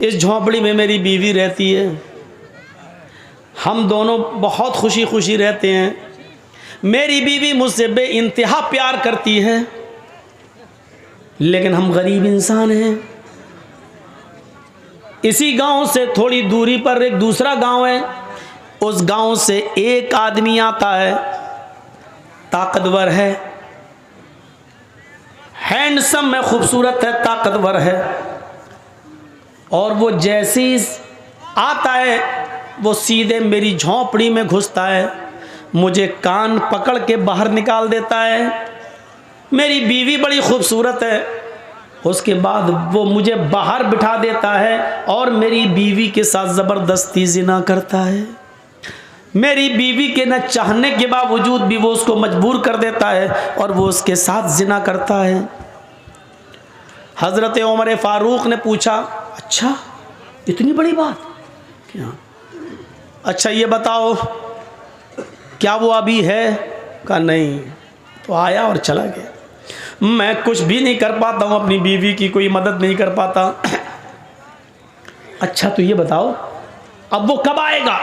इस झोंपड़ी में मेरी बीवी रहती है, हम दोनों बहुत खुशी खुशी रहते हैं। मेरी बीवी मुझसे बेइंतहा प्यार करती है, लेकिन हम गरीब इंसान हैं। इसी गांव से थोड़ी दूरी पर एक दूसरा गांव है, उस गांव से एक आदमी आता है, ताकतवर है, हैंडसम है, खूबसूरत है, ताकतवर है। और वो जैसे ही आता है वो सीधे मेरी झोंपड़ी में घुसता है, मुझे कान पकड़ के बाहर निकाल देता है। मेरी बीवी बड़ी खूबसूरत है, उसके बाद वो मुझे बाहर बिठा देता है और मेरी बीवी के साथ ज़बरदस्ती ज़िना करता है। मेरी बीवी के न चाहने के बावजूद भी वो उसको मजबूर कर देता है और वो उसके साथ ज़िना करता है। हज़रत उमर फ़ारूक ने पूछा, अच्छा इतनी बड़ी बात क्या? अच्छा ये बताओ क्या वो अभी है? कहा नहीं। तो आया और चला गया। मैं कुछ भी नहीं कर पाता हूँ, अपनी बीवी की कोई मदद नहीं कर पाता। अच्छा तो ये बताओ अब वो कब आएगा?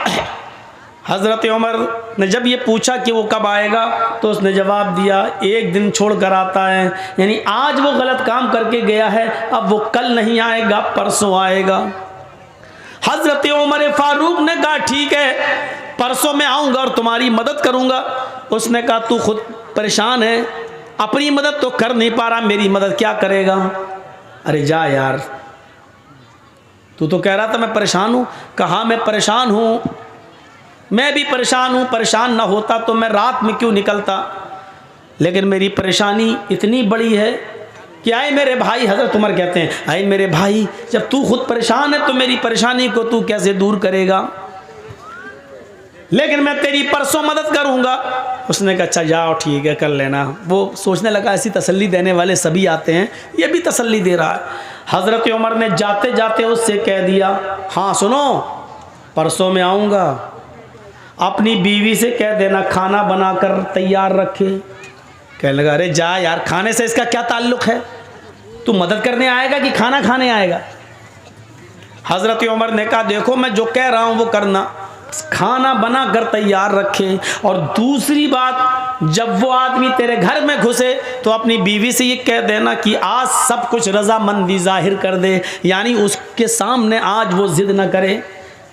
हज़रत उमर ने जब ये पूछा कि वो कब आएगा, तो उसने जवाब दिया, एक दिन छोड़ कर आता है। यानी आज वो गलत काम करके गया है, अब वो कल नहीं आएगा, परसों आएगा। हज़रत उमर फ़ारूक ने कहा ठीक है, परसों मैं आऊँगा और तुम्हारी मदद करूँगा। उसने कहा तू खुद परेशान है, अपनी मदद तो कर नहीं पा रहा, मेरी मदद क्या करेगा? अरे जा यार, तू तो कह रहा था मैं परेशान हूँ। कहा मैं परेशान हूँ, मैं भी परेशान हूँ। परेशान ना होता तो मैं रात में क्यों निकलता, लेकिन मेरी परेशानी इतनी बड़ी है कि आए मेरे भाई, हज़रत उमर कहते हैं, आए मेरे भाई, जब तू खुद परेशान है तो मेरी परेशानी को तू कैसे दूर करेगा? लेकिन मैं तेरी परसों मदद करूँगा। उसने कहा अच्छा जाओ ठीक है कर लेना। वो सोचने लगा ऐसी तसल्ली देने वाले सभी आते हैं, ये भी तसल्ली दे रहा है। हज़रत उमर ने जाते जाते उससे कह दिया, हाँ सुनो, परसों में आऊँगा, अपनी बीवी से कह देना खाना बनाकर तैयार रखे। कहने लगा अरे जा यार, खाने से इसका क्या ताल्लुक़ है? तू मदद करने आएगा कि खाना खाने आएगा? हज़रत उमर ने कहा देखो मैं जो कह रहा हूँ वो करना, खाना बना कर तैयार रखे। और दूसरी बात, जब वो आदमी तेरे घर में घुसे तो अपनी बीवी से ये कह देना कि आज सब कुछ रजामंदी जाहिर कर दे, यानी उसके सामने आज वो जिद न करे,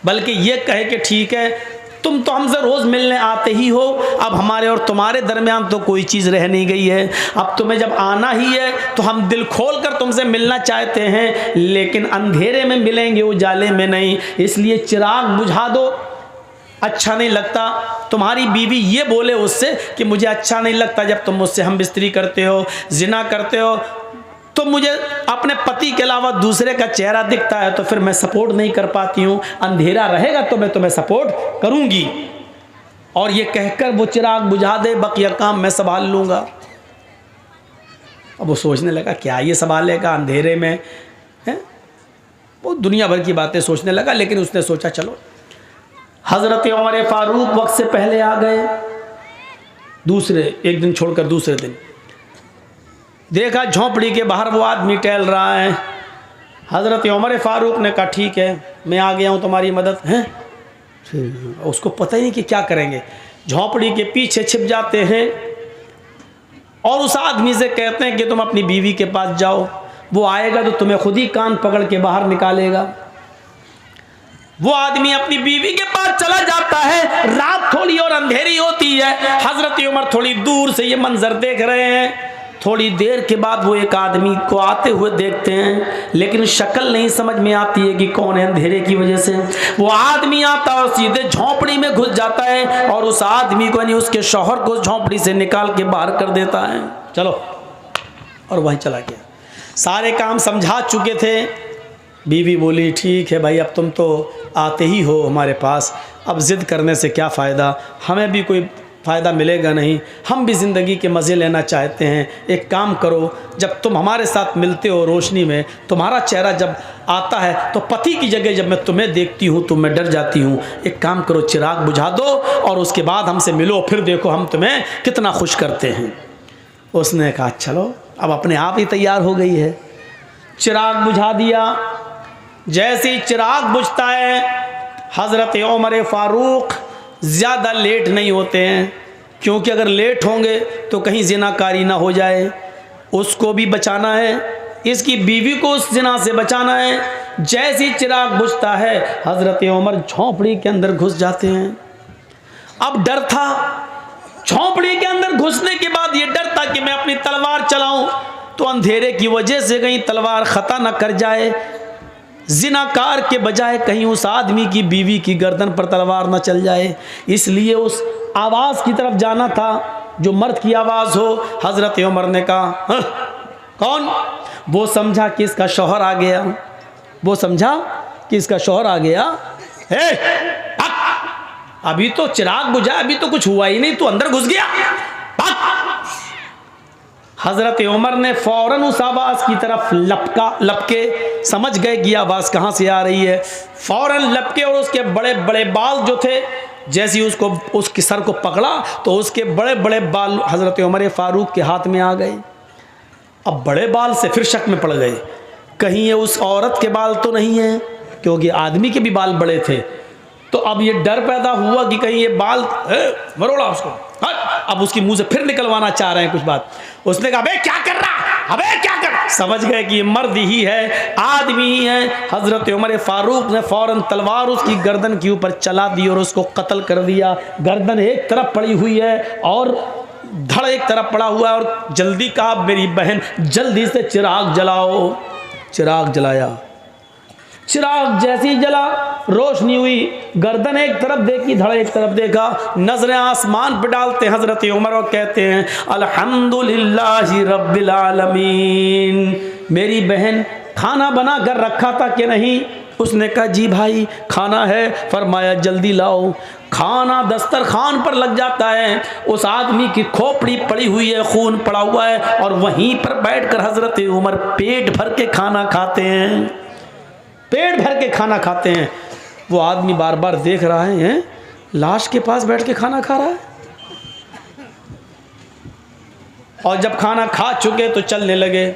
बल्कि ये कहे कि ठीक है तुम तो हमसे रोज़ मिलने आते ही हो, अब हमारे और तुम्हारे दरमियान तो कोई चीज़ रह नहीं गई है, अब तुम्हें जब आना ही है तो हम दिल खोल कर तुमसे मिलना चाहते हैं, लेकिन अंधेरे में मिलेंगे, उजाले में नहीं, इसलिए चिराग बुझा दो। अच्छा नहीं लगता तुम्हारी बीवी ये बोले उससे कि मुझे अच्छा नहीं लगता जब तुम मुझसे हम बिस्तरी करते हो, जिना करते हो, तो मुझे अपने पति के अलावा दूसरे का चेहरा दिखता है तो फिर मैं सपोर्ट नहीं कर पाती हूँ, अंधेरा रहेगा तो मैं तुम्हें सपोर्ट करूँगी। और ये कहकर वो चिराग बुझा दे, बकिया काम मैं संभाल लूँगा। अब वो सोचने लगा क्या ये संभालेगा अंधेरे में, है? वो दुनिया भर की बातें सोचने लगा, लेकिन उसने सोचा चलो। हज़रत उमर फ़ारूक वक्त से पहले आ गए, दूसरे एक दिन छोड़कर दूसरे दिन देखा झोंपड़ी के बाहर वो आदमी टहल रहा है। हज़रत उमर फ़ारूक ने कहा ठीक है मैं आ गया हूँ तुम्हारी मदद है। उसको पता ही नहीं कि क्या करेंगे, झोंपड़ी के पीछे छिप जाते हैं और उस आदमी से कहते हैं कि तुम अपनी बीवी के पास जाओ, वो आएगा तो तुम्हें खुद ही कान पकड़ के बाहर निकालेगा। वो आदमी अपनी बीवी के पास चला जाता है, रात थोड़ी और अंधेरी होती है। हज़रत उमर थोड़ी दूर से ये मंजर देख रहे हैं। थोड़ी देर के बाद वो एक आदमी को आते हुए देखते हैं, लेकिन शक्ल नहीं समझ में आती है कि कौन है, अंधेरे की वजह से। वो आदमी आता है और सीधे झोंपड़ी में घुस जाता है और उस आदमी को यानी उसके शौहर को झोंपड़ी से निकाल के बाहर कर देता है। चलो, और वहीं चला गया। सारे काम समझा चुके थे। बीवी बोली ठीक है भाई, अब तुम तो आते ही हो हमारे पास, अब ज़िद करने से क्या फ़ायदा, हमें भी कोई फ़ायदा मिलेगा नहीं, हम भी ज़िंदगी के मज़े लेना चाहते हैं। एक काम करो, जब तुम हमारे साथ मिलते हो रोशनी में, तुम्हारा चेहरा जब आता है तो पति की जगह जब मैं तुम्हें देखती हूँ तो मैं डर जाती हूँ। एक काम करो, चिराग बुझा दो और उसके बाद हमसे मिलो, फिर देखो हम तुम्हें कितना खुश करते हैं। उसने कहा चलो, अब अपने आप ही तैयार हो गई है। चिराग बुझा दिया जैसे ही चिराग बुझता है, हज़रत उमर फारूक ज़्यादा लेट नहीं होते हैं, क्योंकि अगर लेट होंगे तो कहीं ज़िनाकारी ना हो जाए, उसको भी बचाना है, इसकी बीवी को उस ज़िना से बचाना है। जैसे ही चिराग बुझता है, हज़रत उमर झोंपड़ी के अंदर घुस जाते हैं। अब डर था, झोंपड़ी के अंदर घुसने के बाद ये डर था कि मैं अपनी तलवार चलाऊं तो अंधेरे की वजह से कहीं तलवार खता न कर जाए, जिनाकार के बजाय कहीं उस आदमी की बीवी की गर्दन पर तलवार न चल जाए। इसलिए उस आवाज़ की तरफ जाना था जो मर्द की आवाज़ हो। हज़रत उमर ने कहा, कौन? वो समझा कि इसका शौहर आ गया, वो समझा कि इसका शौहर आ गया। अभी तो चिराग बुझा, अभी तो कुछ हुआ ही नहीं, तू अंदर घुस गया। हज़रत उमर ने फौरन उस आवाज़ की तरफ लपके, समझ गए कि आवाज़ कहाँ से आ रही है। फौरन लपके और उसके बड़े बड़े बाल जो थे, जैसे ही उसके सर को पकड़ा तो उसके बड़े बड़े बाल हज़रत उमर फारूक के हाथ में आ गए। अब बड़े बाल से फिर शक में पड़ गए, कहीं ये उस औरत के बाल तो नहीं है, क्योंकि आदमी के भी बाल बड़े थे। तो अब ये डर पैदा हुआ कि कहीं ये बाल मरोड़ा उसको, अब उसकी मुंह से फिर निकलवाना चाह रहे हैं कुछ बात। उसने कहा, अबे क्या कर रहा, अबे क्या कर रहा? समझ गए कि ये मर्द ही है, आदमी ही है। हज़रत उमर फारूक ने फौरन तलवार उसकी गर्दन के ऊपर चला दी और उसको कत्ल कर दिया। गर्दन एक तरफ पड़ी हुई है और धड़ एक तरफ पड़ा हुआ है। और जल्दी कहा, मेरी बहन जल्दी से चिराग जलाओ। चिराग जलाया, चिराग जैसी जला, रोशनी हुई, गर्दन एक तरफ देखी, धड़ एक तरफ देखा, नजरें आसमान पे डालते हज़रत उमर और कहते हैं, अल्हम्दुलिल्लाहि रब्बिल आलमीन। मेरी बहन खाना बना कर रखा था कि नहीं? उसने कहा, जी भाई खाना है। फरमाया, जल्दी लाओ। खाना दस्तरखान पर लग जाता है, उस आदमी की खोपड़ी पड़ी हुई है, खून पड़ा हुआ है, और वहीं पर बैठकर हज़रत उमर पेट भर के खाना खाते हैं, पेट भर के खाना खाते हैं। वो आदमी बार बार देख रहा है, लाश के पास बैठ के खाना खा रहा है। और जब खाना खा चुके तो चलने लगे।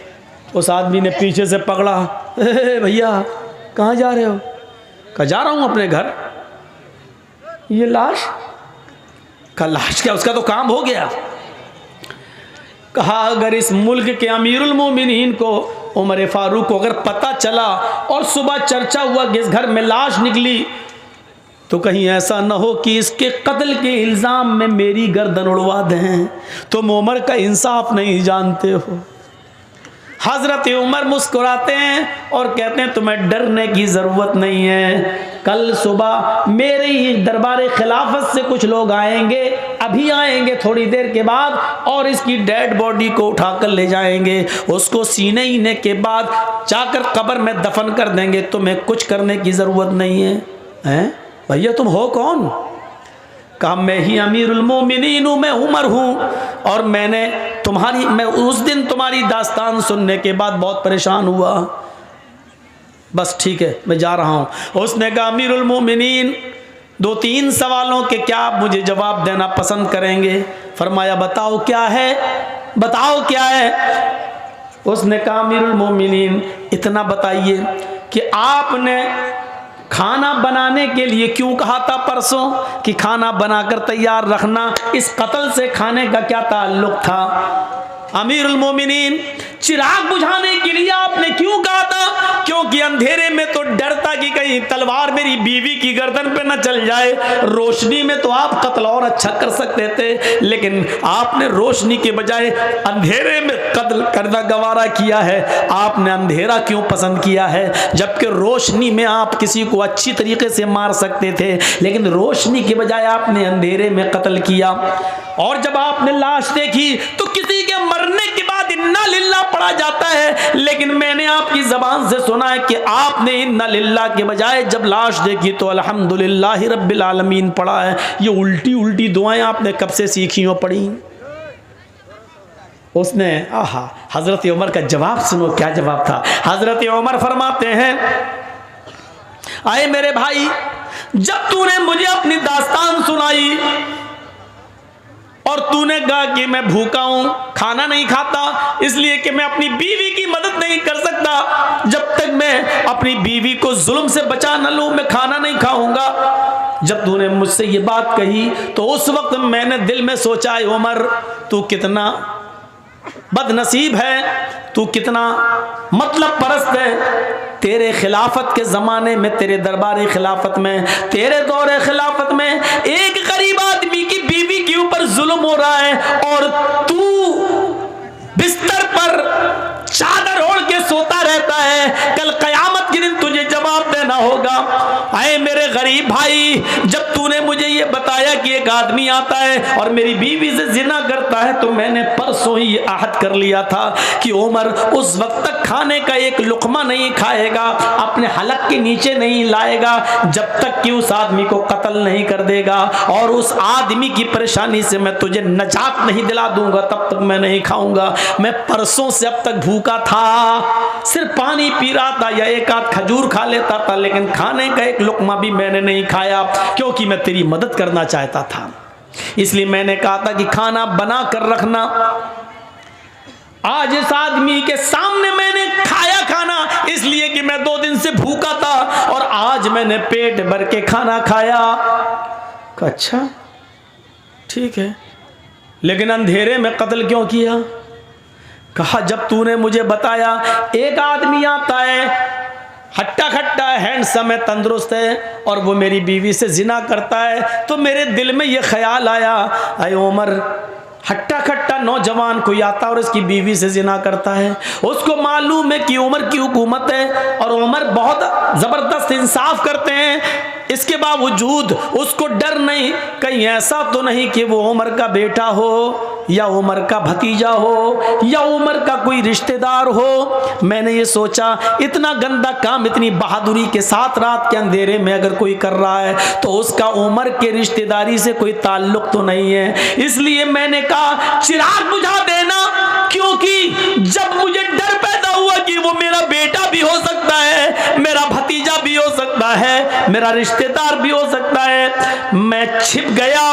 उस आदमी ने पीछे से पकड़ा, भैया कहाँ जा रहे हो? कहा, जा रहा हूँ अपने घर। ये लाश? का लाश क्या, उसका तो काम हो गया। कहा, अगर इस मुल्क के अमीरुल मोमिनीन को, उमर फारूक को अगर पता चला और सुबह चर्चा हुआ कि इस घर में लाश निकली, तो कहीं ऐसा न हो कि इसके कत्ल के इल्ज़ाम में मेरी गर्दन उड़वा दें। तुम उमर का इंसाफ नहीं जानते हो। हज़रत उमर मुस्कुराते हैं और कहते हैं, तुम्हें डरने की ज़रूरत नहीं है। कल सुबह मेरे ही दरबार खिलाफत से कुछ लोग आएंगे, अभी आएंगे थोड़ी देर के बाद, और इसकी डेड बॉडी को उठाकर ले जाएंगे। उसको सीने हीने के बाद जाकर कब्र में दफन कर देंगे। तुम्हें कुछ करने की ज़रूरत नहीं है। हैं भैया, तुम हो कौन? कहा, मैं ही अमीरुल मोमिनीन हूँ, मैं उमर हूँ, और मैं उस दिन तुम्हारी दास्तान सुनने के बाद बहुत परेशान हुआ। बस ठीक है, मैं जा रहा हूँ। उसने कहा, अमीरुल मोमिनीन, 2-3 सवालों के क्या आप मुझे जवाब देना पसंद करेंगे? फरमाया, बताओ क्या है, बताओ क्या है। उसने कहा, अमीरुल मोमिनीन, इतना बताइए कि आपने खाना बनाने के लिए क्यों कहा था परसों कि खाना बनाकर तैयार रखना? इस कत्ल से खाने का क्या ताल्लुक था? अमीरुल मोमिनीन, चिराग बुझाने के लिए आपने क्यों कहा था? क्योंकि अंधेरे में तो डर था कि कहीं तलवार मेरी बीवी की गर्दन पे न चल जाए। रोशनी में तो आप कत्ल और अच्छा कर सकते थे, लेकिन आपने रोशनी के बजाय अंधेरे में कत्ल करना गवारा किया है। आपने अंधेरा क्यों पसंद किया है? जबकि रोशनी में आप किसी को अच्छी तरीके से मार सकते थे, लेकिन रोशनी के बजाय आपने अंधेरे में कत्ल किया। और जब आपने लाश देखी तो किसी के मरने के बाद इन्ना लिल्लाह पढ़ा जाता है, लेकिन मैंने आपकी ज़बान से सुना है कि आपने इन्ना लिल्लाह के बजाय जब लाश देखी तो अल्हम्दुलिल्लाहि रब्बिल आलमीन पढ़ा है। ये उल्टी उल्टी दुआएं आपने कब से सीखी हो, पढ़ी? उसने हज़रत उमर का जवाब सुनो, क्या जवाब था। हज़रत उमर फरमाते हैं, आए मेरे भाई, जब तूने मुझे अपनी दास्तान सुनाई और तूने कहा कि मैं भूखा हूं, खाना नहीं खाता, इसलिए कि मैं अपनी बीवी की मदद नहीं कर सकता। जब तक मैं अपनी बीवी को जुल्म से बचा न लूं, मैं खाना नहीं खाऊंगा। जब तूने मुझसे ये बात कही तो उस वक्त मैंने दिल में सोचा, उमर तू कितना बदनसीब है, तू कितना मतलब परस्त है। तेरे खिलाफत के ज़माने में, तेरे दरबारी खिलाफत में, तेरे दौरे खिलाफत में एक गरीब आदमी की बीवी के ऊपर जुल्म हो रहा है और तू बिस्तर पर चादर ओढ़ के सोता रहता है। कल कयामत के दिन तुझे जवाब देना होगा। आए मेरे गरीब भाई, जब तूने मुझे ये बताया कि एक आदमी आता है और मेरी बीवी से जिना करता है, तो मैंने परसों ही आहद कर लिया था कि उमर उस वक्त तक खाने का एक लुकमा नहीं खाएगा, अपने हलक के नीचे नहीं लाएगा, जब तक कि उस आदमी को कत्ल नहीं कर देगा, और उस आदमी की परेशानी से मैं तुझे नजात नहीं दिला दूंगा, तब तक मैं नहीं खाऊंगा। मैं परसों से अब तक भूखा था, सिर्फ पानी पी रहा था या एक आध खजूर खा लेता था, लेकिन खाने का एक लुकमा भी मैंने नहीं खाया, क्योंकि मैं तेरी मदद करना चाहता था। इसलिए मैंने कहा था कि खाना बना कर रखना। आज इस आदमी के सामने मैंने खाया खाना, इसलिए कि मैं 2 दिन से भूखा था और आज मैंने पेट भर के खाना खाया। अच्छा ठीक है, लेकिन अंधेरे में कत्ल क्यों किया? कहा जब तूने मुझे बताया एक आदमी आता है, हट्टा खट्टा है, हैंडसम है, तंदुरुस्त है, और वो मेरी बीवी से जिना करता है, तो मेरे दिल में ये ख्याल आया, अरे उमर हट्टा खट्टा नौजवान कोई आता और उसकी बीवी से जिना करता है, उसको मालूम है कि उमर की हुकूमत है और उमर बहुत ज़बरदस्त इंसाफ करते हैं, इसके बावजूद उसको डर नहीं, कहीं ऐसा तो नहीं कि वो उमर का बेटा हो या उमर का भतीजा हो या उमर का कोई रिश्तेदार हो। मैंने ये सोचा इतना गंदा काम इतनी बहादुरी के साथ रात के अंधेरे में अगर कोई कर रहा है तो उसका उमर के रिश्तेदारी से कोई ताल्लुक तो नहीं है। इसलिए मैंने कहा चिराग बुझा देना, क्योंकि जब मुझे डर पैदा हुआ कि वो मेरा बेटा भी हो सकता है, मेरा भतीजा भी हो सकता है, मेरा रिश्तेदार भी हो सकता है, मैं छिप गया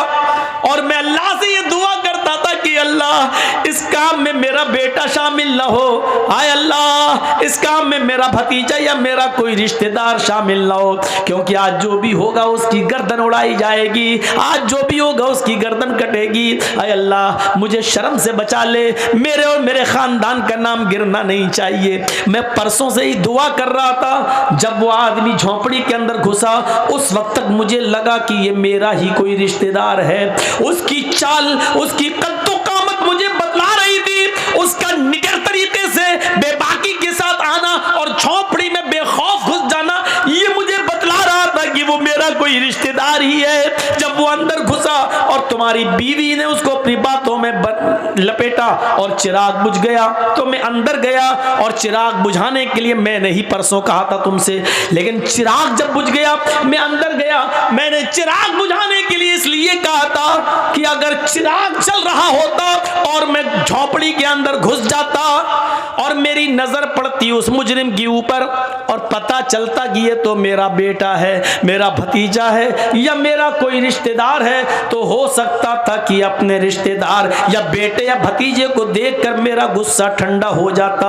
और मैं अल्लाह से ये दुआ करता था कि अल्लाह इस काम में मेरा बेटा शामिल ना हो, आए अल्लाह इस काम में मेरा भतीजा या मेरा कोई रिश्तेदार शामिल ना हो, क्योंकि आज जो भी होगा उसकी गर्दन उड़ाई जाएगी, आज जो भी होगा उसकी गर्दन कटेगी। आए अल्लाह मुझे शर्म से बचा ले, मेरे और मेरे खानदान का नाम गिरना नहीं चाहिए। मैं परसों से ही दुआ कर रहा था, जब वो आदमी झोंपड़ी के अंदर घुसा उस वक्त तक मुझे लगा कि ये मेरा ही कोई रिश्तेदार है। उसकी चाल, उसकी कद्दो कामत मुझे बतला रही थी, उसका निडर तरीके से बेबाकी के साथ आना और झोंपड़ी में बेखौफ घुस जाना, ये मुझे बतला रहा था कि वो मेरा कोई रिश्तेदार ही है। जब वो अंदर घुसा और तुम्हारी बीवी ने उसको अपनी बातों में लपेटा और चिराग बुझ गया, तो मैं अंदर गया और चिराग बुझाने के लिए मैंने ही परसों कहा था तुमसे, लेकिन चिराग जब बुझ गया मैं अंदर गया, मैंने चिराग बुझाने के लिए इसलिए कहा था कि अगर चिराग चल रहा होता और मैं झोपड़ी के अंदर घुस जाता और मेरी नजर पड़ती उस मुजरिम के ऊपर और पता चलता कि ये तो मेरा बेटा है, मेरा भतीजा है या मेरा कोई रिश्तेदार है, तो हो सकता था कि अपने रिश्तेदार या बेटे या भतीजे को देखकर मेरा गुस्सा ठंडा हो जाता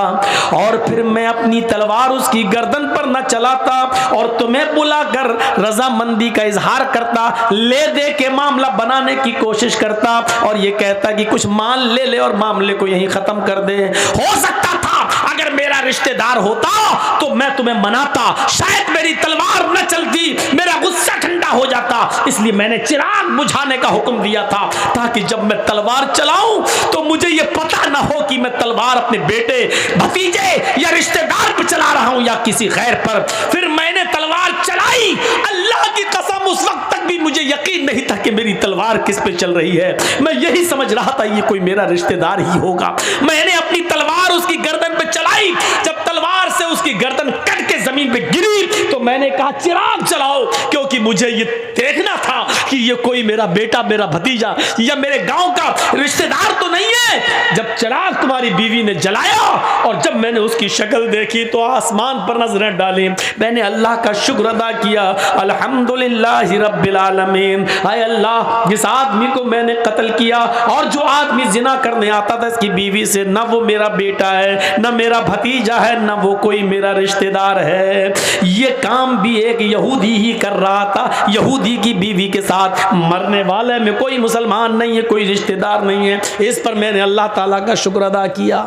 और फिर मैं अपनी तलवार उसकी गर्दन पर न चलाता और तुम्हें बुलाकर रजामंदी का इजहार करता, ले दे के मामला बनाने की कोशिश करता और ये कहता कि कुछ मान ले ले और मामले को यहीं खत्म कर दे। हो सकता था अगर मेरा रिश्तेदार होता तो मैं तुम्हें मनाता, शायद मेरी तलवार न चलती, मेरा गुस्सा ठंडा हो जाता, इसलिए मैंने चिराग बुझाने का हुक्म दिया था ताकि जब मैं तलवार चलाऊं तो मुझे यह पता ना हो कि मैं तलवार अपने बेटे, भतीजे या रिश्तेदार पर चला रहा हूं या किसी गैर पर। फिर मैंने तलवार चलाई, अल्लाह की कसम उस वक्त तक भी मुझे यकीन नहीं था कि मेरी तलवार किस पे चल रही है, मैं यही समझ रहा था ये कोई मेरा रिश्तेदार ही होगा। मैंने अपनी तलवार उसकी गर्दन पे चलाई, जब तलवार से उसकी गर्दन कट के जमीन पे गिरी तो मैंने कहा चिराग चलाओ, क्योंकि मुझे ये देखना था कि ये कोई मेरा बेटा, मेरा भतीजा या मेरे गांव का रिश्तेदार तो नहीं है। जब चिराग तुम्हारी बीवी ने जलाया और जब मैंने उसकी शक्ल देखी तो आसमान पर नजरें डाली, मैंने अल्लाह का शुक्र अदा किया, अल्हम्दुलिल्लाह रब्बिल आलमीन। हाय अल्लाह, जिस आदमी को मैंने कत्ल किया और जो आदमी जिना करने आता था इसकी बीवी से, ना वो मेरा बेटा है, ना मेरा भतीजा है, ना वो कोई मेरा रिश्तेदार है। ये काम भी एक यहूदी ही कर रहा था, यहूदी की बीवी के साथ। मरने वाले में कोई मुसलमान नहीं है, कोई रिश्तेदार नहीं है। इस पर मैंने अल्लाह ताला का शुक्र अदा किया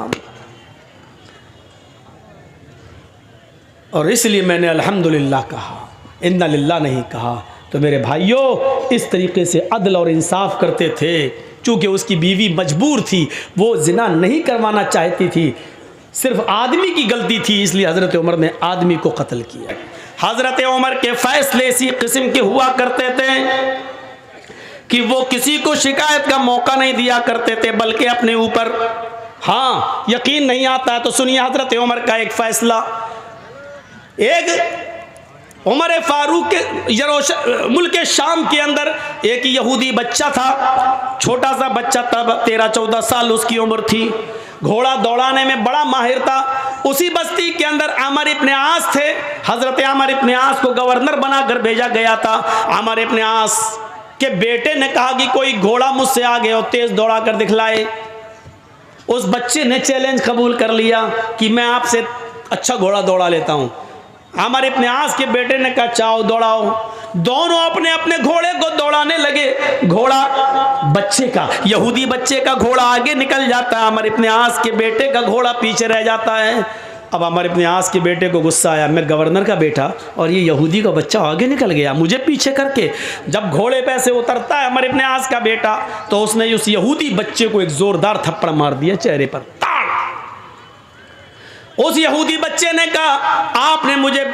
और इसलिए मैंने अल्हम्दुलिल्लाह कहा, इन्ना लिल्लाह नहीं कहा। तो मेरे भाइयों, इस तरीके से अदल और इंसाफ करते थे। चूँकि उसकी बीवी मजबूर थी, वो जिना नहीं करवाना चाहती थी, सिर्फ आदमी की गलती थी, इसलिए हज़रत उमर ने आदमी को कत्ल किया। हज़रत उमर के फैसले इसी किस्म के हुआ करते थे कि वो किसी को शिकायत का मौका नहीं दिया करते थे, बल्कि अपने ऊपर, हाँ यकीन नहीं आता है तो सुनिए हज़रत उमर का एक फैसला। एक उमर फारूक के मुल्क शाम के अंदर एक यहूदी बच्चा था, छोटा सा बच्चा, तब 13-14 साल उसकी उम्र थी। घोड़ा दौड़ाने में बड़ा माहिर था। उसी बस्ती के अंदर आमर इब्न आस थे। हजरत आमर इब्न आस को गवर्नर बनाकर भेजा गया था। आमर इब्न आस के बेटे ने कहा कि कोई घोड़ा मुझसे आगे और तेज दौड़ा कर दिखलाए। उस बच्चे ने चैलेंज कबूल कर लिया कि मैं आपसे अच्छा घोड़ा दौड़ा लेता हूँ। आमर इब्न आस के बेटे ने कहा चाओ दौड़ाओ। दोनों अपने अपने घोड़े को दौड़ाने लगे। घोड़ा बच्चे का, यहूदी बच्चे का घोड़ा आगे निकल जाता है, आमर इब्न आस के बेटे का घोड़ा पीछे रह जाता है। अब आमर इब्न आस के बेटे को गुस्सा आया, मैं गवर्नर का बेटा और ये यहूदी का बच्चा आगे निकल गया मुझे पीछे करके। जब घोड़े पे से उतरता है आमर इब्न आस का बेटा, तो उसने उस यहूदी बच्चे को एक जोरदार थप्पड़ मार दिया चेहरे पर। उस यहूदी बच्चे ने कहा आपने मुझे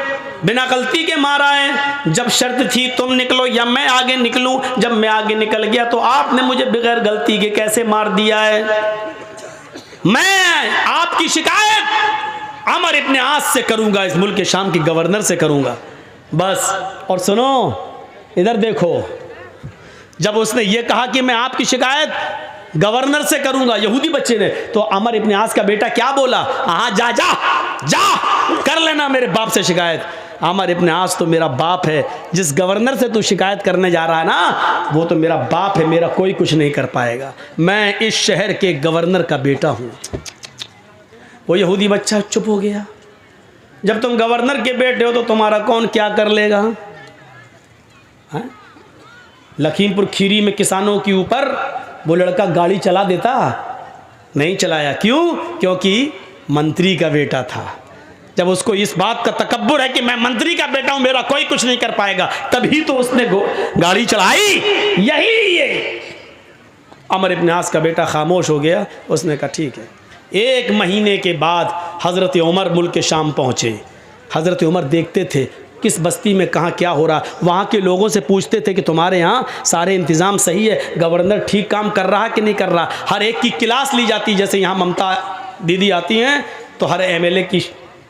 बिना गलती के मारा है, जब शर्त थी तुम निकलो या मैं आगे निकलूं, जब मैं आगे निकल गया तो आपने मुझे बगैर गलती के कैसे मार दिया है। मैं आपकी शिकायत आमर इब्न आस से करूंगा, इस मुल्क के शाम के गवर्नर से करूंगा बस। और सुनो इधर देखो, जब उसने ये कहा कि मैं आपकी शिकायत गवर्नर से करूंगा यहूदी बच्चे ने, तो आमर इब्न आस का बेटा क्या बोला, हाँ जा जा जा कर लेना मेरे बाप से शिकायत। आमर इब्न आस तो मेरा बाप है, जिस गवर्नर से तू शिकायत करने जा रहा है ना वो तो मेरा बाप है, मेरा कोई कुछ नहीं कर पाएगा, मैं इस शहर के गवर्नर का बेटा हूँ। वो यहूदी बच्चा चुप हो गया। जब तुम गवर्नर के बेटे हो तो तुम्हारा कौन क्या कर लेगा। लखीमपुर खीरी में किसानों के ऊपर वो लड़का गाड़ी चला देता, नहीं चलाया। क्यों? क्योंकि मंत्री का बेटा था। जब उसको इस बात का तकब्बुर है कि मैं मंत्री का बेटा हूं, मेरा कोई कुछ नहीं कर पाएगा, तभी तो उसने गाड़ी चलाई। यही ये आमर इब्न आस का बेटा खामोश हो गया। उसने कहा ठीक है। 1 महीने के बाद हज़रत उमर मुल्क शाम पहुँचे। हज़रत उमर देखते थे किस बस्ती में कहाँ क्या हो रहा, वहाँ के लोगों से पूछते थे कि तुम्हारे यहाँ सारे इंतज़ाम सही है, गवर्नर ठीक काम कर रहा कि नहीं कर रहा। हर एक की क्लास ली जाती, जैसे यहाँ ममता दीदी आती हैं तो हर एमएलए की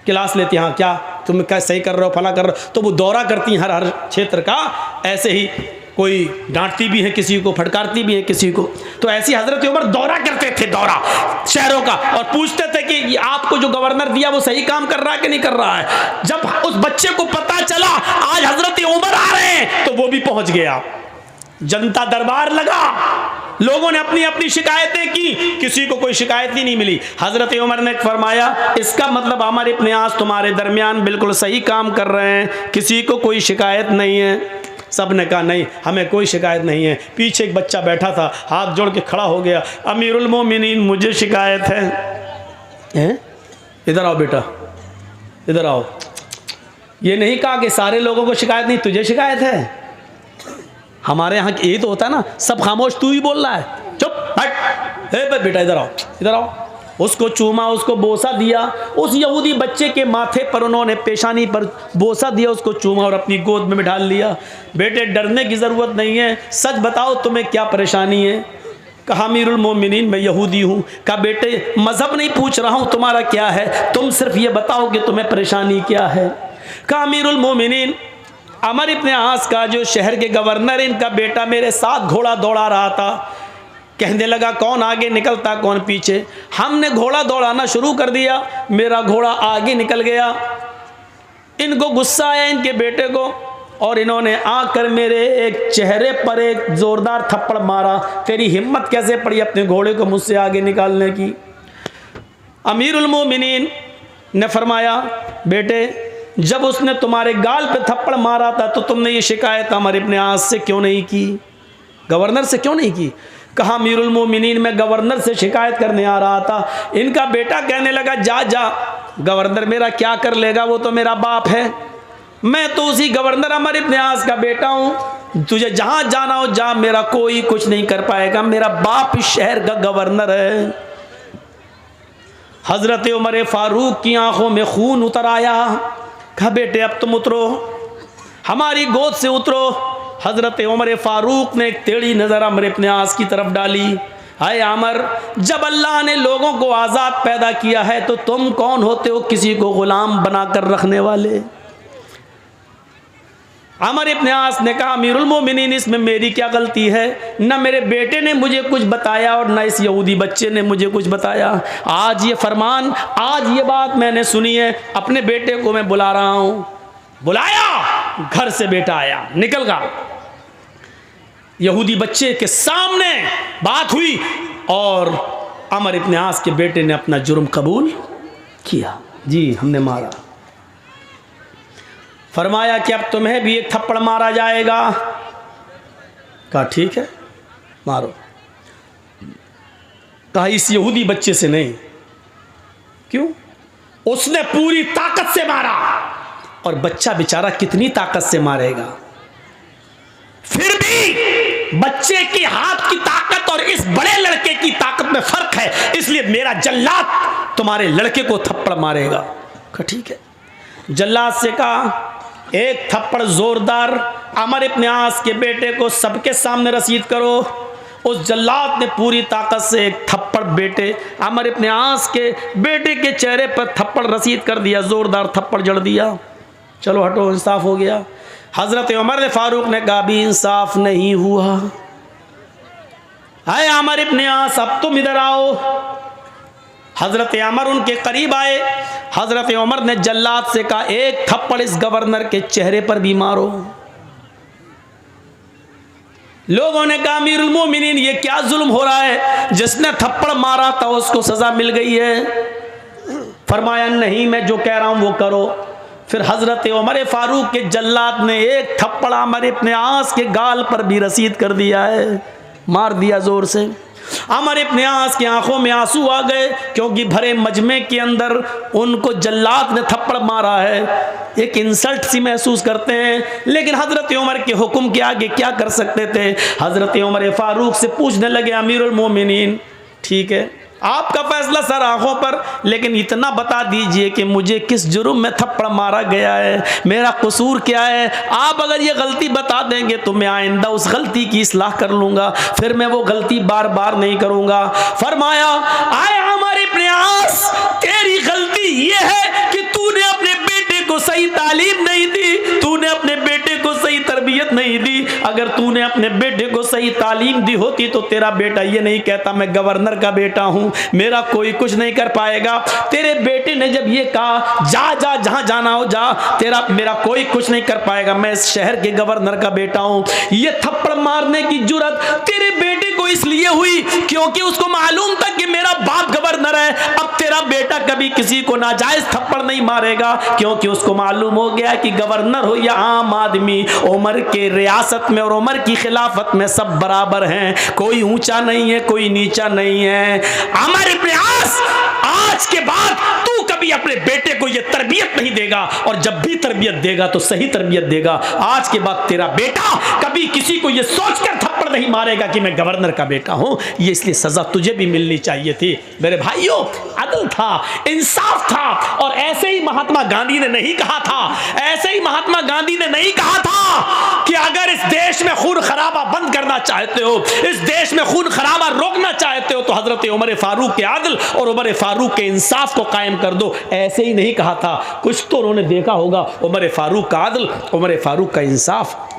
क्लास लेती हैं, हाँ क्या तुम क्या सही कर रहे हो, फला कर रहे हो, तो वो दौरा करती हैं हर क्षेत्र का। ऐसे ही कोई डांटती भी है किसी को, फटकारती भी है किसी को। तो ऐसी हज़रत उमर दौरा करते थे, दौरा शहरों का, और पूछते थे कि आपको जो गवर्नर दिया वो सही काम कर रहा है कि नहीं कर रहा है। जब उस बच्चे को पता चला आज हज़रत उमर आ रहे हैं तो वो भी पहुंच गया। जनता दरबार लगा, लोगों ने अपनी अपनी शिकायतें की, किसी को कोई शिकायत ही नहीं मिली। हज़रत उमर ने फरमाया इसका मतलब आमर इब्न आस तुम्हारे दरमियान बिल्कुल सही काम कर रहे हैं, किसी को कोई शिकायत नहीं है। सब ने कहा नहीं हमें कोई शिकायत नहीं है। पीछे एक बच्चा बैठा था, हाथ जोड़ के खड़ा हो गया, अमीरुल मोमिनीन मुझे शिकायत है। इधर आओ बेटा, इधर आओ। ये नहीं कहा कि सारे लोगों को शिकायत नहीं, तुझे शिकायत है। हमारे यहाँ यही तो होता है ना, सब खामोश, तू ही बोल रहा है, चुप हट। बेटा इधर आओ, इधर आओ। उसको चूमा, उसको बोसा दिया। उस यहूदी बच्चे के माथे पर उन्होंने पेशानी पर बोसा दिया, उसको चूमा और अपनी गोद में बिठा लिया। बेटे डरने की ज़रूरत नहीं है, सच बताओ तुम्हें क्या परेशानी है। कहा अमीरुल मोमिनीन मैं यहूदी हूँ। कहा बेटे मज़हब नहीं पूछ रहा हूँ तुम्हारा क्या है, तुम सिर्फ ये बताओ कि तुम्हें परेशानी क्या है। कहा अमीरुल मोमिनीन अमर इब्न आस का जो शहर के गवर्नर, इनका बेटा मेरे साथ घोड़ा दौड़ा रहा था। कहने लगा कौन आगे निकलता कौन पीछे। हमने घोड़ा दौड़ाना शुरू कर दिया, मेरा घोड़ा आगे निकल गया। इनको गुस्सा आया इनके बेटे को, और इन्होंने आकर मेरे एक चेहरे पर एक जोरदार थप्पड़ मारा। तेरी हिम्मत कैसे पड़ी अपने घोड़े को मुझसे आगे निकालने की। अमीरुल मोमिनीन ने फरमाया, बेटे जब उसने तुम्हारे गाल पे थप्पड़ मारा था तो तुमने ये शिकायत अमर इब्न आस से क्यों नहीं की, गवर्नर से क्यों नहीं की। कहा अमीरुल मोमिनीन मैं गवर्नर से शिकायत करने आ रहा था। इनका बेटा कहने लगा जा जा, गवर्नर मेरा क्या कर लेगा, वो तो मेरा बाप है, मैं तो उसी गवर्नर अमर इब्न आस का बेटा हूँ, तुझे जहाँ जाना हो जा, मेरा कोई कुछ नहीं कर पाएगा, मेरा बाप इस शहर का गवर्नर है। हज़रत उमर फारूक की आंखों में खून उतर आया। कहा बेटे अब तुम उतरो, हमारी गोद से उतरो। हज़रत उमर फारूक ने एक टेढ़ी नज़र अमर इब्न आस की तरफ डाली। हाय अमर, जब अल्लाह ने लोगों को आज़ाद पैदा किया है तो तुम कौन होते हो किसी को ग़ुलाम बनाकर रखने वाले। अमर इब्न आस ने कहा अमीरुल मोमिनीन इसमें मेरी क्या गलती है, न मेरे बेटे ने मुझे कुछ बताया और न इस यहूदी बच्चे ने मुझे कुछ बताया। आज ये फरमान, आज ये बात मैंने सुनी है, अपने बेटे को मैं बुला रहा हूँ। बुलाया, घर से बेटा आया, निकल गया। यहूदी बच्चे के सामने बात हुई और अमर इब्न आस के बेटे ने अपना जुर्म कबूल किया। जी हमने मारा। फरमाया कि अब तुम्हें भी एक थप्पड़ मारा जाएगा। कहा ठीक है मारो। कहा इस यहूदी बच्चे से नहीं। क्यों? उसने पूरी ताकत से मारा, और बच्चा बेचारा कितनी ताकत से मारेगा। फिर भी बच्चे की हाथ की ताकत और इस बड़े लड़के की ताकत में फर्क है, इसलिए मेरा जल्लाद तुम्हारे लड़के को थप्पड़ मारेगा। कहा ठीक है। जल्लाद से कहा एक थप्पड़ जोरदार अमर इब्न आस के बेटे को सबके सामने रसीद करो। उस जल्लाद ने पूरी ताकत से एक थप्पड़ बेटे अमर इब्न आस के बेटे के चेहरे पर थप्पड़ रसीद कर दिया, जोरदार थप्पड़ जड़ दिया। चलो हटो, इंसाफ हो गया। हजरत उमर फारूक ने कहा भी इंसाफ नहीं हुआ। आए अमर इब्न आस अब तुम इधर आओ। हजरत उमर उनके करीब आए। हजरत उमर ने जल्लाद से कहा एक थप्पड़ इस गवर्नर के चेहरे पर भी मारो। लोगों ने कहा अमीरुल मोमिनीन ये क्या जुल्म हो रहा है, जिसने थप्पड़ मारा था उसको सजा मिल गई है। फरमाया नहीं, मैं जो कह रहा हूं वो करो। फिर हजरत उमर फारूक के जल्लाद ने एक थप्पड़ अमर इब्न आस के गाल पर भी रसीद कर दिया है, मार दिया जोर से। अमर इब्न आस की आंखों में आंसू आ गए, क्योंकि भरे मजमे के अंदर उनको जल्लाद ने थप्पड़ मारा है, एक इंसल्ट सी महसूस करते हैं। लेकिन हजरत उमर के हुक्म के आगे क्या कर सकते थे। हजरत उमर फारूक से पूछने लगे अमीरुल मोमिनीन ठीक है आपका फैसला सर आंखों पर, लेकिन इतना बता दीजिए कि मुझे किस जुर्म में थप्पड़ मारा गया है, मेरा कसूर क्या है। आप अगर ये गलती बता देंगे तो मैं आइंदा उस गलती की इस्लाह कर लूँगा, फिर मैं वो गलती बार बार नहीं करूँगा। फरमाया आए अमर इब्न आस, तेरी गलती ये है कि तूने अपने बेटे को सही तालीम नहीं दी, तूने अपने बेटे को सही तरबियत नहीं दी। अगर तूने अपने बेटे को सही तालीम दी होती तो तेरा बेटा ये नहीं कहता मैं गवर्नर का बेटा हूँ, मेरा कोई कुछ नहीं कर पाएगा। तेरे बेटे ने जब ये कहा जा जा जहां जाना हो जा, तेरा मेरा कोई कुछ नहीं कर पाएगा, मैं इस शहर के गवर्नर का बेटा हूं। ये थप्पड़ मारने की जुर्रत तेरे बेटे को इसलिए हुई क्योंकि उसको मालूम था कि मेरा बाप गवर्नर है। अब तेरा बेटा कभी किसी को नाजायज थप्पड़ नहीं मारेगा, क्योंकि उसको मालूम हो गया कि गवर्नर हो या आम आदमी, उमर के रियासत में और उमर की खिलाफत में सब बराबर हैं, कोई ऊंचा नहीं है कोई नीचा नहीं है। अमर इब्न आस, आज के बाद तू कभी अपने बेटे को यह तरबियत नहीं देगा, और जब भी तरबियत देगा तो सही तरबियत देगा। आज के बाद तेरा बेटा कभी किसी को यह सोचकर थप्पड़ नहीं मारेगा कि मैं गवर्नर का बेटा हूं। ये इसलिए सजा तुझे भी मिलनी चाहिए थी। मेरे भाइयों, अदल था, इंसाफ था। और ऐसे ही महात्मा गांधी ने नहीं कहा था, ऐसे ही महात्मा गांधी ने नहीं कहा था कि अगर इस देश में खून खराबा बंद करना चाहते हो, इस देश में खून खराबा रोकना चाहते हो, तो हजरत उमर फारूक के आदल और उमर फारूक के इंसाफ को कायम कर दो। ऐसे ही नहीं कहा था, कुछ तो उन्होंने देखा होगा, उमर फारूक का आदल, उमर फारूक का इंसाफ।